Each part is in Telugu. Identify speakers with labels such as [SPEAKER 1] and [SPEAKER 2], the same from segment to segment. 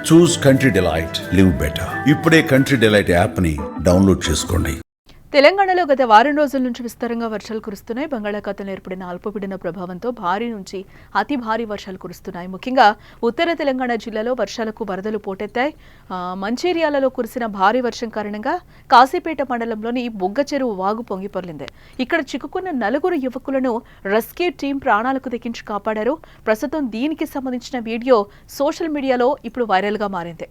[SPEAKER 1] చూస్ కంట్రీ డిలైట్, లివ్ బెటర్. ఇప్పుడే కంట్రీ డిలైట్ యాప్ని డౌన్లోడ్ చేసుకోండి.
[SPEAKER 2] తెలంగాణలో గత వారం రోజుల నుంచి విస్తారంగా వర్షాలు కురుస్తున్నాయి. బంగాళాఖాతంలో ఏర్పడిన అల్పపీడన ప్రభావంతో భారీ నుంచి అతి భారీ వర్షాలు కురుస్తున్నాయి. ముఖ్యంగా ఉత్తర తెలంగాణ జిల్లాలో వర్షాలకు వరదలు పోటెత్తాయి. మంచిర్యాలలో కురిసిన భారీ వర్షం కారణంగా కాశీపేట మండలంలోని బుగ్గ చెరువు వాగు పొంగిపొర్లింది. ఇక్కడ చిక్కుకున్న 4 యువకులను రెస్క్యూ టీం ప్రాణాలకు దక్కించి కాపాడారు. ప్రస్తుతం దీనికి సంబంధించిన వీడియో సోషల్ మీడియాలో ఇప్పుడు వైరల్గా మారింది.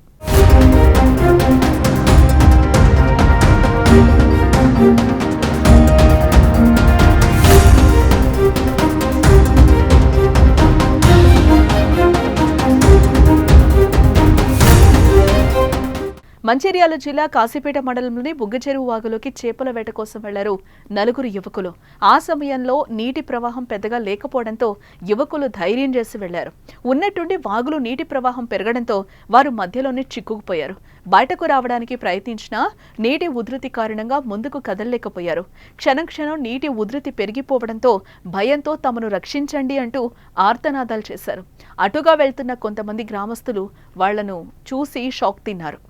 [SPEAKER 2] మంచిర్యాల జిల్లా కాశీపేట మండలంలోని బుగ్గ చెరువు వాగులోకి చేపల వేట కోసం వెళ్లారు 4 యువకులు. ఆ సమయంలో నీటి ప్రవాహం పెద్దగా లేకపోవడంతో యువకులు ధైర్యం చేసి వెళ్లారు. ఉన్నట్టుండి వాగులో నీటి ప్రవాహం పెరగడంతో వారు మధ్యలోనే చిక్కుకుపోయారు. బయటకు రావడానికి ప్రయత్నించినా నీటి ఉధృతి కారణంగా ముందుకు కదలలేకపోయారు. క్షణం నీటి ఉధృతి పెరిగిపోవడంతో భయంతో తమను రక్షించండి అంటూ ఆర్తనాదాలు చేశారు. అటుగా వెళ్తున్న కొంతమంది గ్రామస్తులు వాళ్లను చూసి షాక్ తిన్నారు.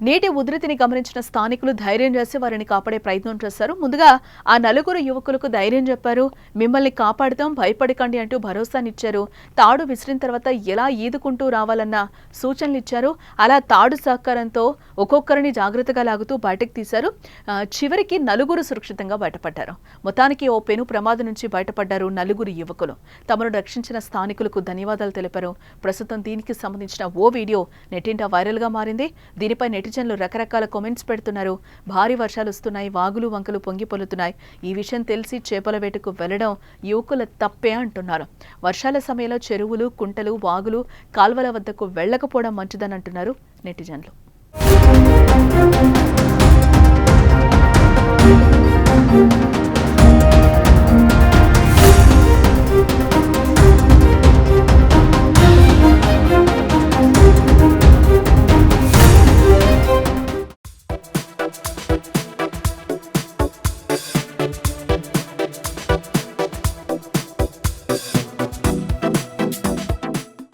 [SPEAKER 2] నీటి ఉధృతిని గమనించిన స్థానికులు ధైర్యం చేసి వారిని కాపాడే ప్రయత్నం చేశారు. ముందుగా ఆ 4 యువకులకు ధైర్యం చెప్పారు. మిమ్మల్ని కాపాడుతాం, భయపడకండి అంటూ భరోసానిచ్చారు. తాడు విసిరిన తర్వాత ఎలా ఈదుకుంటూ రావాలన్న సూచనలు ఇచ్చారు. అలా తాడు సహకారంతో ఒక్కొక్కరిని జాగ్రత్తగా లాగుతూ బయటకు తీశారు. చివరికి 4 సురక్షితంగా బయటపడ్డారు. మొత్తానికి ఓ పెను ప్రమాదం నుంచి బయటపడ్డారు 4 యువకులు. తమను రక్షించిన స్థానికులకు ధన్యవాదాలు తెలిపారు. ప్రస్తుతం దీనికి సంబంధించిన ఓ వీడియో నెట్టింట వైరల్గా మారింది. దీనిపై నెటిజన్లు రకరకాల కామెంట్స్ పెడుతున్నారు. భారీ వర్షాలు వస్తున్నాయి, వాగులు వంకలు పొంగి పొల్లుతున్నాయి. ఈ విషయం తెలిసి చేపల వేటకు వెళ్లడం యువకుల తప్పే అంటున్నారు. వర్షాల సమయంలో చెరువులు, కుంటలు, వాగులు, కాల్వల వద్దకు వెళ్లకపోవడం మంచిదని అంటున్నారు నెటిజన్లు.